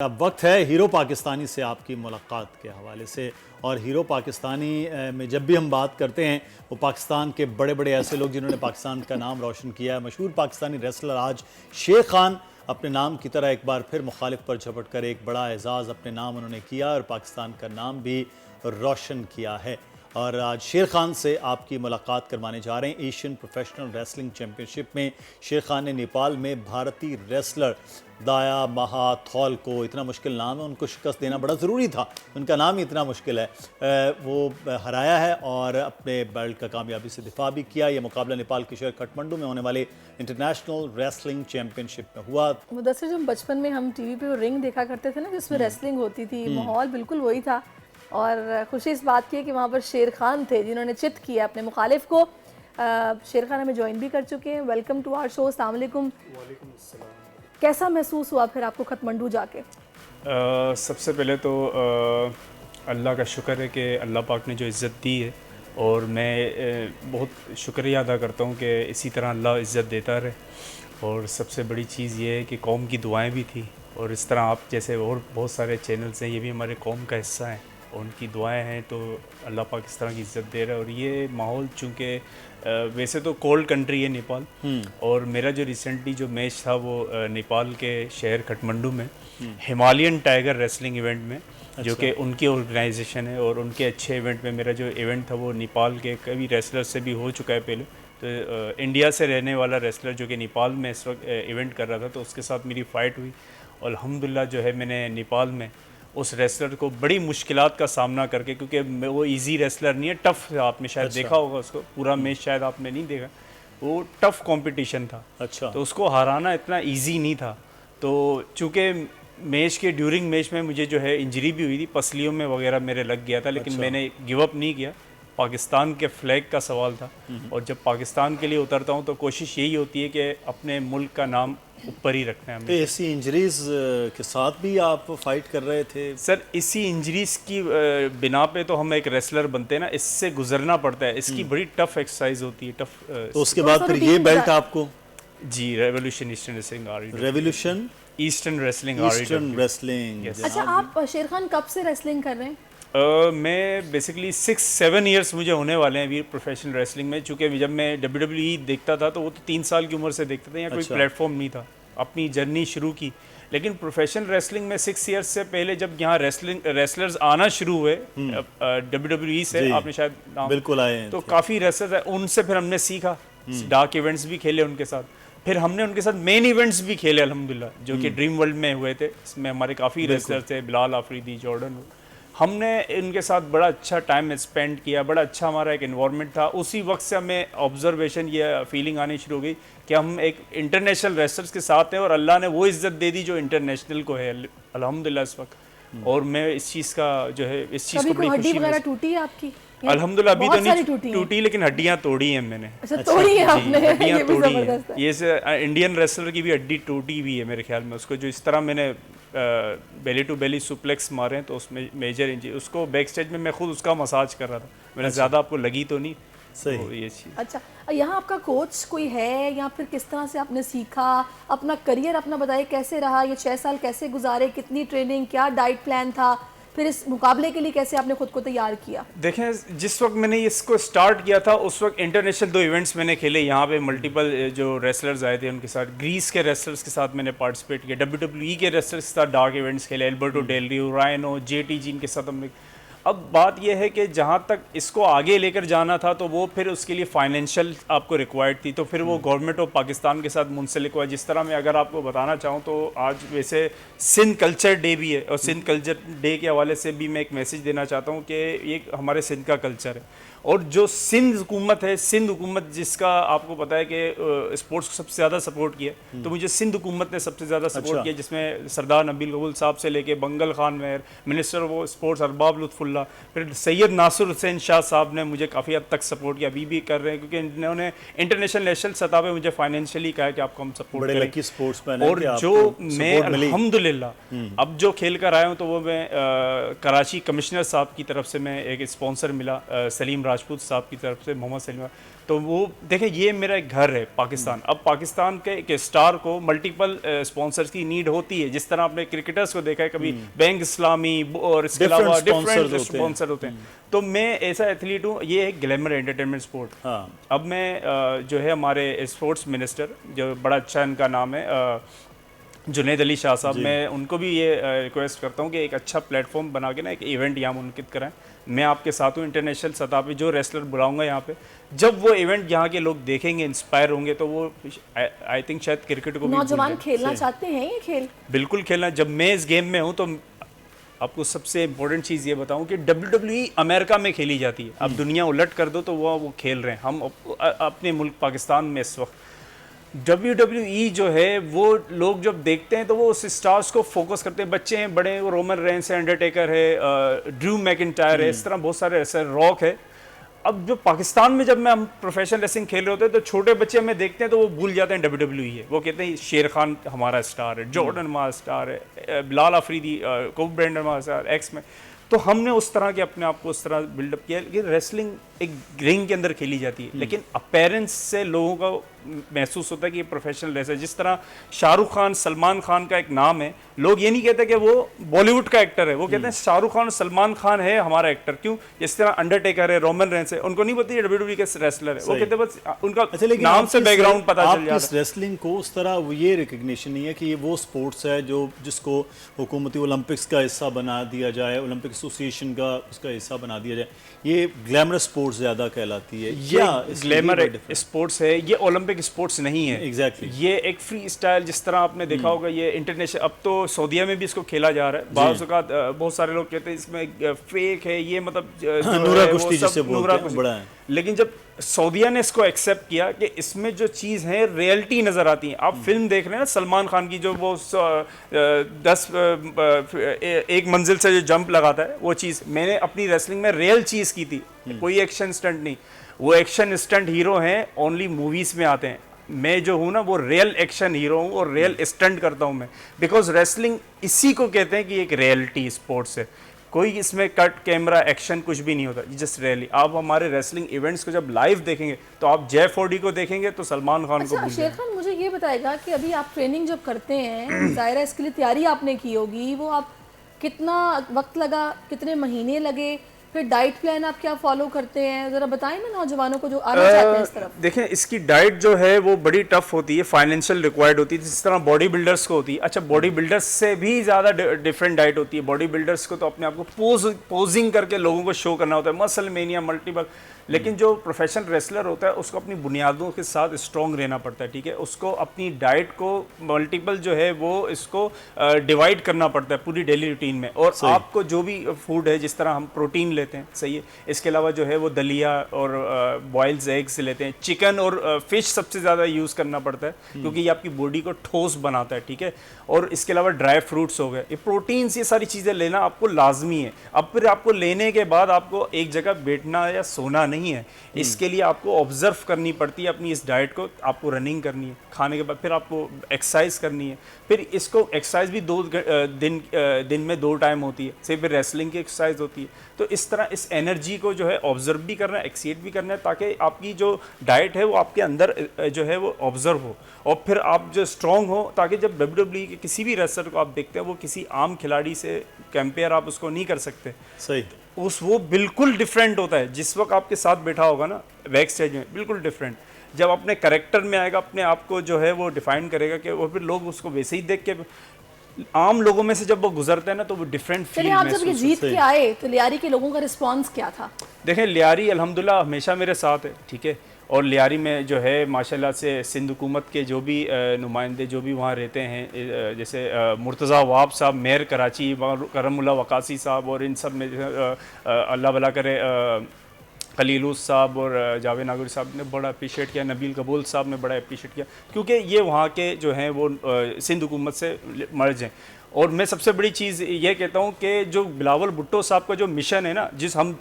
अब वक्त है हीरो पाकिस्तानी से आपकी मुलाकात के हवाले से। और हीरो पाकिस्तानी में जब भी हम बात करते हैं वो पाकिस्तान के बड़े बड़े ऐसे लोग जिन्होंने पाकिस्तान का नाम रोशन किया है। मशहूर पाकिस्तानी रेसलर आज शेर खान अपने नाम की तरह एक बार फिर मुखालिफ पर झपट कर एक बड़ा एजाज़ अपने नाम उन्होंने किया और पाकिस्तान का नाम भी रोशन किया है। और आज शेर खान से आपकी मुलाकात करवाने जा रहे हैं। एशियन प्रोफेशनल रेसलिंग चैम्पियनशिप में शेर खान ने नेपाल में भारतीय रेसलर दाया महाथौल को, इतना मुश्किल नाम है, उनको शिकस्त देना बड़ा ज़रूरी था, उनका नाम ही इतना मुश्किल है, वो हराया है और अपने बेल्ट का कामयाबी से दिफा भी किया। ये मुकाबला नेपाल के शहर काठमांडू में होने वाले इंटरनेशनल रेसलिंग चैम्पियनशिप में हुआ। मुदस्सिर, जब बचपन में हम टीवी पे वो रिंग देखा करते थे ना जिसमें रेसलिंग होती थी, माहौल बिल्कुल वही था। और खुशी इस बात की है कि वहाँ पर शेर खान थे जिन्होंने चित किया अपने मुखालिफ को। शेर खान हमें ज्वाइन भी कर चुके हैं। Welcome to our show. अस्सलाम वालेकुम। वालेकुम अस्सलाम। कैसा महसूस हुआ फिर आपको काठमांडू जाके? सबसे पहले तो अल्लाह का शुक्र है कि अल्लाह पाक ने जो इज़्ज़त दी है, और मैं बहुत शुक्रिया अदा करता हूँ कि इसी तरह अल्लाह इज़्ज़त देता रहे। और सबसे बड़ी चीज़ ये है कि कौम की दुआएं भी थी, और इस तरह आप जैसे और बहुत सारे चैनल्स हैं, ये भी हमारे कौम का हिस्सा हैं और उनकी दुआएं हैं, तो अल्लाह पाक इस तरह की इज़्ज़त दे रहा है। और ये माहौल चूँकि वैसे तो कोल्ड कंट्री है नेपाल, और मेरा जो रिसेंटली जो मैच था वो नेपाल के शहर काठमांडू में हिमालयन टाइगर रेसलिंग इवेंट में, जो कि उनकी ऑर्गेनाइजेशन है, और उनके अच्छे इवेंट में मेरा जो इवेंट था वो नेपाल के कई रेसलर से भी हो चुका है पहले। तो इंडिया से रहने वाला रेसलर जो कि नेपाल में इस वक्त इवेंट कर रहा था, तो उसके साथ मेरी फ़ाइट हुई। और अल्हम्दुलिल्लाह जो है मैंने नेपाल में उस रेसलर को बड़ी मुश्किलात का सामना करके, क्योंकि वो इजी रेसलर नहीं है, टफ़, आपने शायद देखा होगा उसको, पूरा मैच शायद आपने नहीं देखा, वो टफ़ कंपटीशन था। अच्छा। तो उसको हराना इतना इजी नहीं था। तो चूँकि मैच के ड्यूरिंग मैच में मुझे जो है इंजरी भी हुई थी, पसलियों में वगैरह मेरे लग गया था, लेकिन मैंने गिव अप नहीं किया। पाकिस्तान के फ्लैग का सवाल था, और जब पाकिस्तान के लिए उतरता हूँ तो कोशिश यही होती है कि अपने मुल्क का नाम ऊपर ही रखना है। तो ऐसी इंजरीज के साथ भी आप फाइट कर रहे थे? सर, इसी इंजरीज की बिना पे तो हम एक रेसलर बनते हैं ना, इससे गुजरना पड़ता है, इसकी बड़ी टफ एक्सरसाइज होती है, टफ। तो उसके बाद फिर ये बेल्ट आपको? जी, revolution eastern wrestling revolution eastern wrestling eastern wrestling. अच्छा, आप शेर खान कब से रेसलिंग कर रहे हैं? मैं बेसिकली 6-7 ईयर्स मुझे होने वाले हैं अभी प्रोफेशनल रेसलिंग में। चूँकि जब मैं WWE देखता था तो वो तो 3 साल की उम्र से देखता था, यहाँ कोई प्लेटफॉर्म नहीं था, अपनी जर्नी शुरू की। लेकिन प्रोफेशनल रेसलिंग में 6 ईयर्स से पहले जब यहाँ रेसलर्स आना शुरू हुए WWE से, आपने शायद नाम बिल्कुल आए हैं, तो काफ़ी रेसलर्स, उनसे फिर हमने सीखा, डार्क इवेंट्स भी खेले उनके साथ, फिर हमने उनके साथ मेन इवेंट्स भी खेले अल्हम्दुलिल्लाह, जो कि ड्रीम वर्ल्ड में हुए थे। इसमें हमारे काफ़ी रेसलर थे, बिलाल आफरीदी, जॉर्डन। हमने इनके साथ बड़ा अच्छा टाइम स्पेंड किया, बड़ा अच्छा हमारा एक एनवायरनमेंट था। उसी वक्त से हमें ऑब्जर्वेशन, ये फीलिंग आनी शुरू हो गई कि हम एक इंटरनेशनल रेसलर्स के साथ हैं, और अल्लाह ने वो इज़्ज़त दे दी जो इंटरनेशनल को है अल्हम्दुलिल्लाह इस वक्त। और मैं इस चीज़ का जो है, इस चीज़ को बड़ी हड्डी खुशी वगैरह टूटी है आपकी? अल्हम्दुलिल्लाह अभी तो नहीं टूटी, टूटी, लेकिन हड्डियाँ तोड़ी हैं मैंने। अच्छा, तोड़ी है आपने? हड्डियाँ ये भी तोड़ी जबरदस्त हैं। है। ये से इंडियन रेसलर की भी हड्डी टूटी हुई है मेरे ख्याल में, उसको जो इस तरह मैंने बेली टू बेली सुप्लेक्स मारे हैं, तो उसमें मेजर इंजरी, उसको बैक स्टेज में मैं खुद उसका मसाज कर रहा था। मैंने ज़्यादा आपको लगी तो नहीं सही। तो ये चीज़। अच्छा, यहाँ आपका कोच कोई है, या फिर किस तरह से आपने सीखा? अपना करियर अपना बताइए, कैसे रहा ये 6 साल, कैसे गुजारे, कितनी ट्रेनिंग, क्या डाइट प्लान था, फिर इस मुकाबले के लिए कैसे आपने खुद को तैयार किया? देखें, जिस वक्त मैंने इसको स्टार्ट किया था उस वक्त इंटरनेशनल 2 इवेंट्स मैंने खेले, यहाँ पे मल्टीपल जो रेसलर्स आए थे उनके साथ, ग्रीस के रेसलर्स के साथ मैंने पार्टिसिपेट किया, WWE के रेसलर्स के साथ डार्क इवेंट्स खेले, एल्बर्टो डेल रियो, रायनो, JT जी, इनके साथ हमने। अब बात यह है कि जहाँ तक इसको आगे लेकर जाना था तो वो फिर उसके लिए फाइनेंशियल आपको रिक्वायर्ड थी, तो फिर वो गवर्नमेंट ऑफ पाकिस्तान के साथ मुंसलिक हुआ। जिस तरह मैं अगर आपको बताना चाहूँ तो आज वैसे सिंध कल्चर डे भी है, और सिंध कल्चर डे के हवाले से भी मैं एक मैसेज देना चाहता हूँ कि ये हमारे सिंध का कल्चर है। और जो सिंध हुकूमत है, सिंध हुकूमत जिसका आपको पता है कि स्पोर्ट्स को सबसे ज़्यादा सपोर्ट किया, तो मुझे सिंध हुकूमत ने सबसे ज़्यादा सपोर्ट किया, जिसमें सरदार नबील कबूल साहब से लेके बंगल खान मेहर, मिनिस्टर ऑफ स्पोर्ट्स अरबाब लुत्फुल्ला, फिर सैयद नासिर हुसैन शाह साहब ने मुझे काफ़ी हद तक सपोर्ट किया, अभी भी कर रहे हैं, क्योंकि इन्होंने इंटरनेशल नेशनल सतह पे मुझे फाइनेंशियली कहा कि आपको हम सपोर्ट बड़े करें। लकी स्पोर्ट्समैन हैं और कि जो आपको मैं सपोर्ट मिली। अल्हम्दुलिल्लाह अब जो खेल कर आया हूँ, तो वो मैं कराची कमिश्नर साहब की तरफ से मैं एक स्पॉन्सर मिला, सलीम राजपूत साहब की तरफ से, मोहम्मद सलीम, तो वो देखिए ये मेरा एक घर है पाकिस्तान। अब पाकिस्तान के एक स्टार को मल्टीपल स्पॉन्सर्स की नीड होती है, जिस तरह आपने क्रिकेटर्स को देखा है कभी बैंक इस्लामी और इसके अलावा डिफरेंट स्पॉन्सर होते हैं। तो मैं ऐसा एथलीट हूँ, ये है ग्लैमर एंटरटेनमेंट स्पोर्ट। अब मैं जो है हमारे स्पोर्ट्स मिनिस्टर, जो बड़ा अच्छा इनका नाम है जुनैद अली शाह साहब, मैं उनको भी ये रिक्वेस्ट करता हूँ कि एक अच्छा प्लेटफॉर्म बना के ना एक इवेंट यहाँ मुनक़िद कराएं। मैं आपके साथ हूँ, इंटरनेशनल सतह पे जो रेसलर बुलाऊंगा यहाँ पे, जब वो इवेंट यहाँ के लोग देखेंगे, इंस्पायर होंगे, तो वो आई थिंक शायद क्रिकेट को भी नौजवान खेलना चाहते हैं ये खेल, बिल्कुल खेलना। जब मैं इस गेम में हूँ तो आपको सबसे इम्पोर्टेंट चीज़ ये बताऊं कि WWE अमेरिका में खेली जाती है। अब दुनिया उलट कर दो तो वो खेल रहे हैं। हम अपने मुल्क पाकिस्तान में इस वक्त WWE जो है वो लोग जब देखते हैं तो वो उस स्टार्स को फोकस करते हैं। बच्चे हैं, बड़े, रोमन रेंस है, अंडरटेकर है, ड्रू मैकिंटायर है, इस तरह बहुत सारे ऐसे, रॉक है। अब जो पाकिस्तान में जब हम प्रोफेशनल रेसलिंग खेल रहे होते हैं तो छोटे बच्चे हमें देखते हैं तो वो भूल जाते हैं WWE है। वो कहते हैं शेर खान हमारा स्टार है, जॉर्डन हमारा स्टार है, बिलाल अफरीदी, कोब ब्रेंडन हमारा स्टार, एक्स में। तो हमने उस तरह के अपने आप को उस तरह बिल्डअप किया। लेकिन रेसलिंग एक रिंग के अंदर खेली जाती है, लेकिन अपेरेंस से लोगों का महसूस होता है कि ये प्रोफेशनल रेसलर। जिस तरह शाहरुख खान, सलमान खान का एक नाम है, लोग ये नहीं कहते कि वो बॉलीवुड का एक्टर है, वो कहते हैं शाहरुख खान और सलमान खान है हमारा एक्टर। क्यों? जिस तरह अंडरटेकर है, रोमन रेंस है, उनको नहीं पता ये WWE के रेसलर है, वो कहते हैं बस उनका नाम से बैकग्राउंड पता चल जाता है। रेसलिंग को उस तरह ये रिकग्निशन नहीं है कि ये वो स्पोर्ट्स है जो जिसको हुकूमती ओलंपिक्स का हिस्सा बना दिया जाए, ओलंपिक एसोसिएशन का उसका हिस्सा बना दिया जाए। ये ग्लैमर स्पोर्ट्स ज़्यादा कहलाती है, ये ग्लैमर स्पोर्ट्स है, ये ओलंपिक स्पोर्ट्स नहीं है। एग्जैक्टली ये एक फ्री स्टाइल, जिस तरह आपने देखा होगा ये इंटरनेशनल, अब तो सऊदीया में भी इसको खेला जा रहा है। बाज़ औक़ात बहुत सारे लोग कहते हैं इसमें फेक है, ये मतलब नूरा कुश्ती जिसे बोलते हैं, बड़ा है। लेकिन जब सऊदीया ने इसको एक्सेप्ट किया कि इसमें जो चीज़ है रियलिटी नज़र आती है। आप फिल्म देख रहे हैं ना सलमान खान की, जो वो 1 मंजिल से जो जंप लगाता है, वो चीज़ मैंने अपनी रेसलिंग में रियल चीज़ की थी, कोई एक्शन स्टंट नहीं। वो एक्शन स्टंट हीरो हैं, ओनली मूवीज़ में आते हैं। मैं जो हूँ ना वो रियल एक्शन हीरो हूँ और रियल स्टंट करता हूँ मैं, बिकॉज रेसलिंग इसी को कहते हैं कि एक रियलिटी स्पोर्ट्स है। कोई इसमें कट, कैमरा, एक्शन कुछ भी नहीं होता, जस्ट रियली। आप हमारे रेसलिंग इवेंट्स को जब लाइव देखेंगे तो आप जेफ फोर्डी को देखेंगे तो सलमान खान को भूल शेर खान, मुझे ये बताएगा कि अभी आप ट्रेनिंग जब करते हैं, ज़ाहिर है इसके लिए तैयारी आपने की होगी, वो आप कितना वक्त लगा, कितने महीने लगे, फिर डाइट प्लान आप क्या फॉलो करते हैं, जरा बताएं ना नौजवानों को जो आना चाहते हैं इस तरफ। देखें, इसकी डाइट जो है वो बड़ी टफ होती है, फाइनेंशियल रिक्वायर्ड होती है, जिस तरह बॉडी बिल्डर्स को होती है। अच्छा, बॉडी बिल्डर्स से भी ज़्यादा डिफरेंट डाइट होती है। बॉडी बिल्डर्स को तो अपने आप को पोजिंग करके लोगों को शो करना होता है, मसल मेनिया, मल्टीपल। लेकिन जो प्रोफेशनल रेसलर होता है उसको अपनी बुनियादों के साथ स्ट्रॉन्ग रहना पड़ता है, ठीक है। उसको अपनी डाइट को मल्टीपल जो है वो इसको डिवाइड करना पड़ता है पूरी डेली रूटीन में। और आपको जो भी फूड है, जिस तरह हम प्रोटीन लेते हैं, सही है, इसके अलावा जो है वो दलिया और बॉइल्ड एग्स लेते हैं, चिकन और फिश सबसे ज़्यादा यूज़ करना पड़ता है, क्योंकि ये आपकी बॉडी को ठोस बनाता है, ठीक है। और इसके अलावा ड्राई फ्रूट्स हो गए, ये प्रोटीन्स, ये सारी चीज़ें लेना आपको लाजमी है। अब फिर आपको लेने के बाद आपको एक जगह बैठना या सोना नहीं है, इसके लिए आपको ऑब्जर्व करनी पड़ती है अपनी इस डाइट को। आपको रनिंग करनी है, खाने के बाद फिर आपको एक्सरसाइज करनी है, फिर इसको एक्सरसाइज भी 2 दिन में 2 टाइम होती है, सिर्फ फिर रेसलिंग की एक्सरसाइज होती है। तो इस तरह इस एनर्जी को जो है ऑब्जर्व भी करना है, एक्सीड भी करना है, ताकि आपकी जो डाइट है वो आपके अंदर जो है वो ऑब्जर्व हो, और फिर आप जो स्ट्रॉन्ग हो, ताकि जब WWE के किसी भी रेसलर को आप देखते हैं वो किसी आम खिलाड़ी से कंपेयर आप उसको नहीं कर सकते। सही, वो बिल्कुल डिफरेंट होता है। जिस वक्त आपके साथ बैठा होगा ना बैक स्टेज में, बिल्कुल डिफरेंट। जब अपने कैरेक्टर में आएगा, अपने आप को जो है वो डिफाइन करेगा, कि वो फिर लोग उसको वैसे ही देख के, आम लोगों में से जब वो गुजरते हैं ना तो वो डिफरेंट फील आप जब ये जीत के आए तो लियारी के लोगों का रिस्पांस क्या था? देखें, लियारी अल्हम्दुलिल्लाह हमेशा मेरे साथ है, ठीक है। और लियारी में जो है माशाल्लाह से सिंध हुकूमत के जो भी नुमाइंदे जो भी वहाँ रहते हैं, जैसे मुर्तज़ा वाब साहब मेयर कराची, करमुल्ला वकासी साहब, और इन सब में अल्लाह भला करे खलीलूस साहब और जावेद नागौरी साहब ने बड़ा अप्रिशिएट किया, नबील कबूल साहब ने बड़ा अप्रिशिएट किया, क्योंकि ये वहाँ के जो हैं वो सिंध हुकूमत से मर्ज हैं। और मैं सबसे बड़ी चीज़ ये कहता हूँ कि जो बिलावल भुट्टो साहब का जो मिशन है ना, जिस हम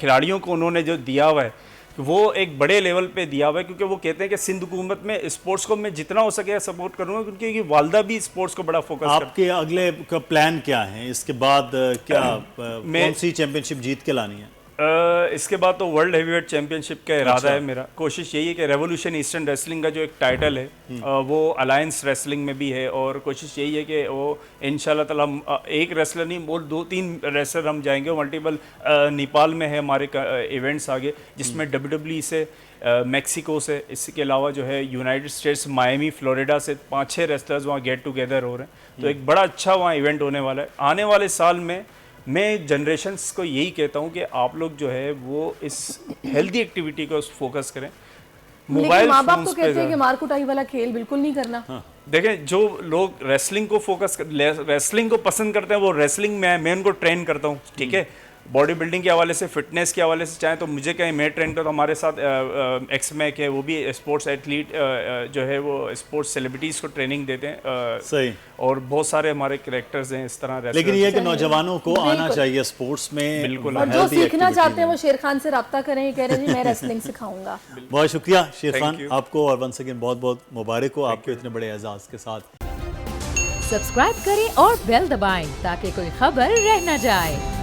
खिलाड़ियों को उन्होंने जो दिया हुआ है, वो एक बड़े लेवल पे दिया हुआ है, क्योंकि वो कहते हैं कि सिंध हुकूमत में स्पोर्ट्स को मैं जितना हो सके सपोर्ट करूँगा, क्योंकि वालदा भी स्पोर्ट्स को बड़ा फोकस आपके अगले का प्लान क्या है इसके बाद? क्या कौन सी चैंपियनशिप जीत के लानी है? इसके बाद तो वर्ल्ड हेवीवेट चैंपियनशिप का इरादा है मेरा। कोशिश यही है कि रेवोल्यूशन ईस्टर्न रेसलिंग का जो एक टाइटल है वो अलायंस रेसलिंग में भी है, और कोशिश यही है कि वो इंशाल्लाह ताला हम एक रेसलर नहीं, बोल 2-3 रेसलर हम जाएंगे। मल्टीपल नेपाल में है हमारे इवेंट्स आगे, जिसमें WWE से, मैक्सिको से, इसके अलावा जो है यूनाइटेड स्टेट्स मायामी फ्लोरिडा से 5-6 रेसलर्स वहाँ गेट टुगेदर हो रहे हैं। तो एक बड़ा अच्छा वहाँ इवेंट होने वाला है। आने वाले साल में मैं जनरेशन्स को यही कहता हूँ कि आप लोग जो है वो इस हेल्दी एक्टिविटी को फोकस करें। मोबाइल माँ बाप तो कहते हैं कि मार कुटाई वाला खेल बिल्कुल नहीं करना। देखें, जो लोग रेसलिंग को रेसलिंग को पसंद करते हैं वो रेसलिंग में मैं उनको ट्रेन करता हूँ, ठीक है। बॉडी बिल्डिंग के हवाले से, फिटनेस के हवाले से चाहे तो मुझे कहें मैं ट्रेन करता हूँ। हमारे साथ एक्स मैक है, वो भी स्पोर्ट्स एथलीट जो है वो स्पोर्ट्स सेलिब्रिटीज़ को ट्रेनिंग देते हैं। सही। और बहुत सारे हमारे कैरेक्टर्स हैं इस तरह। लेकिन ये कि नौजवानों को आना चाहिए स्पोर्ट्स में। बिल्कुल। और जो सीखना चाहते हैं वो शेर खान से रब्ता करें, कह रहे हैं जी मैं रेसलिंग सिखाऊंगा। बहुत शुक्रिया शेर खान आपको, और वंस अगेन बहुत बहुत मुबारक हो आपको इतने बड़े एजाज के साथ। सब्सक्राइब करें और बेल दबाएं ताकि कोई खबर रह न जाए।